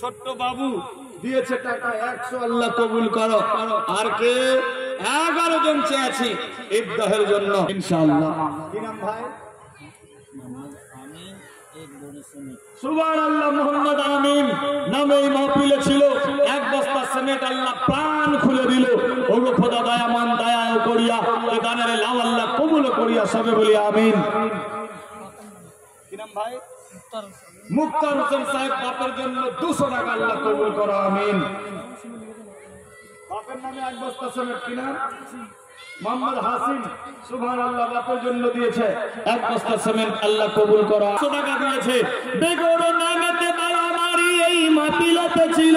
ছোট্ট বাবু দিয়েছে টাকা 100, আল্লাহ কবুল করো। আর কে 11 জন চেয়েছি ইফতাহের জন্য ইনশাআল্লাহ। কি নাম ভাই? সুবহানাল্লাহ। মোহাম্মদ আমিন নামে এই মাহফিলে ছিল। 1 বস্তা সিমেন্ট আল্লাহ প্রাণ খুলে দিল। ওগো খোদা দয়ামান দয়া করিয়া এ দানের লাভ আল্লাহ কবুল করিয়া সবে বলি আমিন। কি নাম ভাই? মুক্তার হোসেন সাহেব বাপের জন্য 200 টাকা আল্লাহ কবুল করো আমিন। বাপের নামে 1 বস্তা সিমেন্ট। কি নাম? মোহাম্মদ হাসিন। সুবহানাল্লাহ। বাপের জন্য দিয়েছে 1 বস্তা সিমেন্ট আল্লাহ কবুল করো। 100 টাকা দিয়েছে। বেগর নামেতে বাড়াবাড়ি এই মাহফিলতে ছিল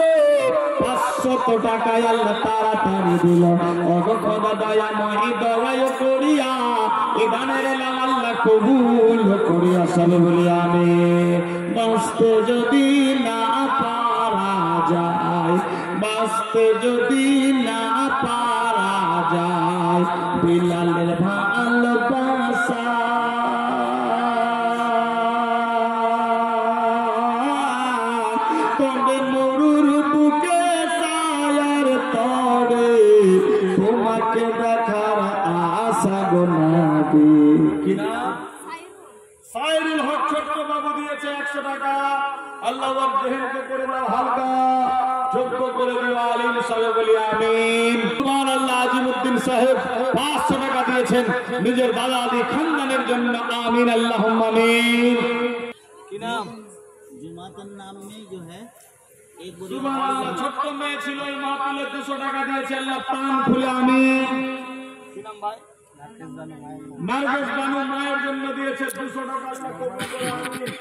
500 টাকায় আল্লাহ তাড়াতাড়ি দিল। ওগো খোদা দয়াময় দয়া করিয়া এই দানের লাভ আল্লাহ কবুল করিয়া সবে বলি আমিন। বাঁচতে যদি না পারা যায়, বাঁচতে যদি না পারা যায়, বিলালের ভালোবাসা তবে মরুর বুকে ছায়ার তরে তোমাকে দেখার আশা গো নবী। কি না? সাইরুল হক ছোট্ট বাবু দিয়েছে 100 টাকা। আল্লাহ ওর দেহকে করে দাও হালকা, যোগ্য করে দিও আলিম সাহেব বলি আমিন। সুবহানাল্লাহ। আজিমউদ্দিন সাহেব 500 টাকা দিয়েছেন নিজের দাদা আদি খানদানের জন্য আমিন আল্লাহুম্মা আমিন। কি নাম? जुमातन नाम में जो है एक সুবহানাল্লাহ। ছোট্ট মেয়ে ছিল এই মাহফিলে 200 টাকা দিয়েছে আল্লাহ প্রাণ খুলে আমিন। কি নাম ভাই? নার্গিস বানু মায়ের জন্য দিয়েছে 200 টাকা আল্লাহ কবুল করে আমিন।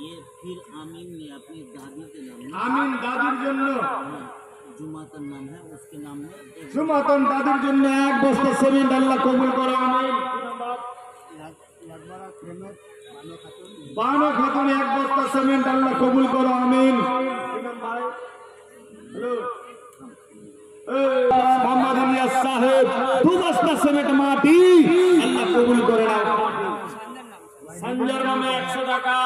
ये फिर आमीन ने अपनी दादी के नाम में, আমিন দাদির জন্য जुमातन नाम है उसके नाम में সুমাতন দাদির জন্য 1 বস্তা সিমেন্ট আল্লাহ কবুল করে আমিন। বানো খাতুন 1 বস্তা সিমেন্ট আল্লাহ কবুল করে আমিন। হ্যালো মোহাম্মদ ইলিয়াস সাহেব 2 বস্তা সিমেন্ট মাটি আল্লাহ কবুল করে নাও। সঞ্জয় নামে 100 টাকা।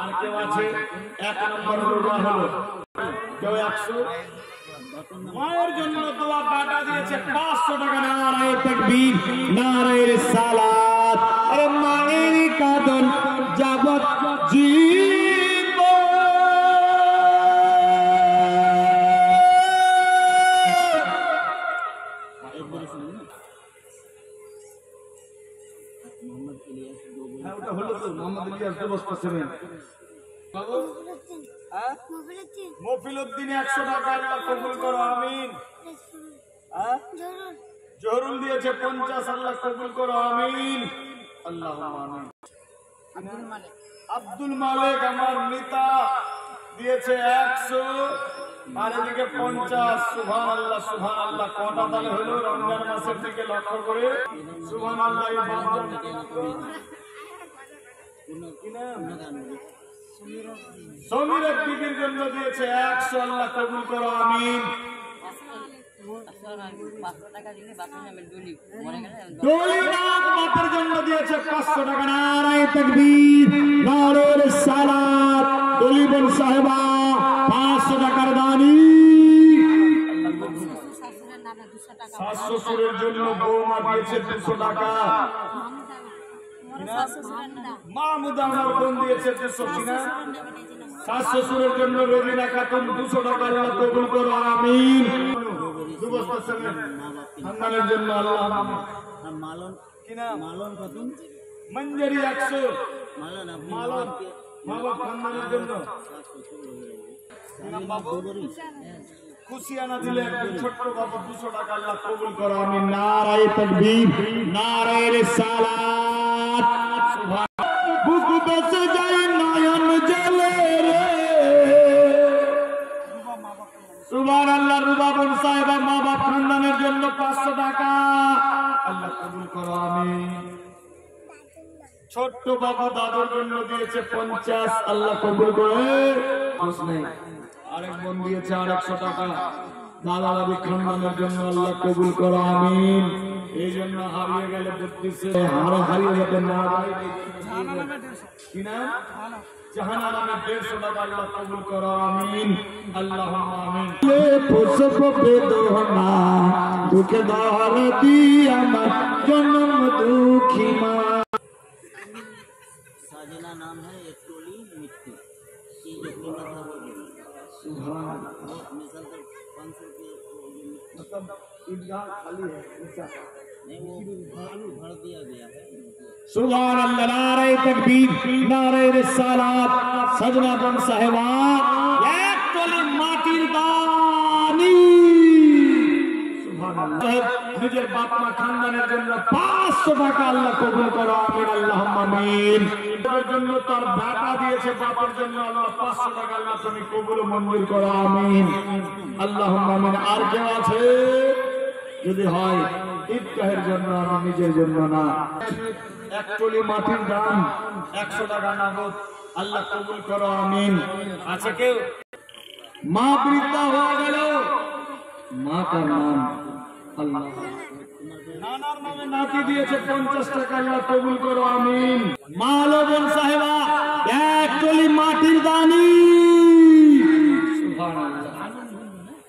আর কেউ আছে? 1 নম্বর রোজা হলো কেউ 100। মায়ের জন্য দোয়া বাটা দিয়েছে 500 টাকা। নারায়ে তাকবীর, নারায়ে রিসালাত। আরে মায়ের কাঁদন যাবত জীব मोहम्मद इलियास दो হ্যাঁ ওটা হলো তো। মোহাম্মদ ইলিয়াস 2 বস্তা সিমেন্ট। বাবু হ্যাঁ মফিলউদ্দিন 100 টাকা আল্লাহ কবুল করো আমিন। হ্যাঁ জহরুল দিয়েছে 50 আল্লাহ কবুল করো আমিন আল্লাহুম্মা আমিন। আব্দুল মালিক আমার নেতা দিয়েছে 100 আর এদিকে 50। সুবহানাল্লাহ সুবহানাল্লাহ। কটা তালে হলো রমজান মাসের দিকে লক্ষ্য করে? সুবহানাল্লাহ। এই বাঁধন সমীর বিবির জন্য দিয়েছে 100 আল্লাহ কবুল করো আমিন। দলিনাথ বাপের জন্য দিয়েছে 500 টাকা। নারায়ে তাকবীর, নারায়ে রিসালাত। দলিবন সাহেবা 500 টাকার দানি। শাশ শ্বশুরের জন্য বৌমা দিয়েছে 200 টাকা। মাহমুদা আমার বোন দিয়েছে 200। কিনা? শাশ শ্বশুরের জন্য রবিনা খাতুন 200 টাকা আল্লাহ কবুল করো আমিন। 2 বস্তা সিমেন্ট খানদানের জন্য আল্লাহ আমিন। मालन কিনা? मालन खातून মঞ্জরি 100 मालन अपने মালন মা বাপ খানদানের জন্য। খুশিয়ানা দিলে একজন ছোট্ট বাবু 200 টাকা আল্লাহ কবুল করো আমিন। নারায়ে তাকবীর, নারায়ে রিসালাত। সুবহানাল্লাহ। বুক বেসে যায় নয়ন জলে রে। সুবহানাল্লাহ। রুবাবুল সাহেব মা বাপ খানদানের জন্য 500 টাকা আল্লাহ কবুল করো আমিন। ছোট্ট বাবু দাদুর জন্য দিয়েছে 50 আল্লাহ কবুল করে। আরেক বোন দিয়েছে 100 টাকা দাদা দাদি খানদানের জন্য আল্লাহ কবুল করো আমিন। এই জন্য হারিয়ে গেলে বুদ্ধিছে হারিয়ে যেতে না। কি নাম? জাহানার নামে 150 টাকা আল্লাহ কবুল করো আমিন আল্লাহুম্মা আমিন লে পুষ্প বেদনা দুঃখে দহরতি আমার জন্ম দুঃখী মা साजना नाम है एक टोली मिट्टी की जो कीमत है वो सुभान वो मिसाल तो 500 रुपये मतलब ईदगाह खाली है ऐसा नहीं वो भर दिया गया है सुभान अल्लाह नारे तकबीर नारे रिसालात सजना बन साहिबा एक टोली माटिर दानी सुभान अल्लाह নিজের বাপ মা খানদানের জন্য 500 টাকা আল্লাহ কবুল করো আমিন আল্লাহুম্মা আমিন তার জন্য তার বেটা দিয়েছে বাবার জন্য আল্লাহ 500 টাকা আল্লাহ তুমি কবুল ও মঞ্জুর করো আমিন আল্লাহুম্মা আমিন আর কেউ আছে যদি হয় ঈদগাহের জন্য আমি নিজের জন্য না এক টলি মাটির দাম 100 টাকা নগদ আল্লাহ কবুল করো আমিন আছে কেউ মা বৃদ্ধা হয়ে গেল মা কার নাম আল্লাহ নানার নামে নাতি দিয়েছে 50 টাকা আল্লাহ কবুল করো আমিন মা লোবন সাহেবা এক টলি মাটির দানি সুবহানাল্লাহ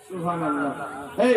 সুবহানাল্লাহ এই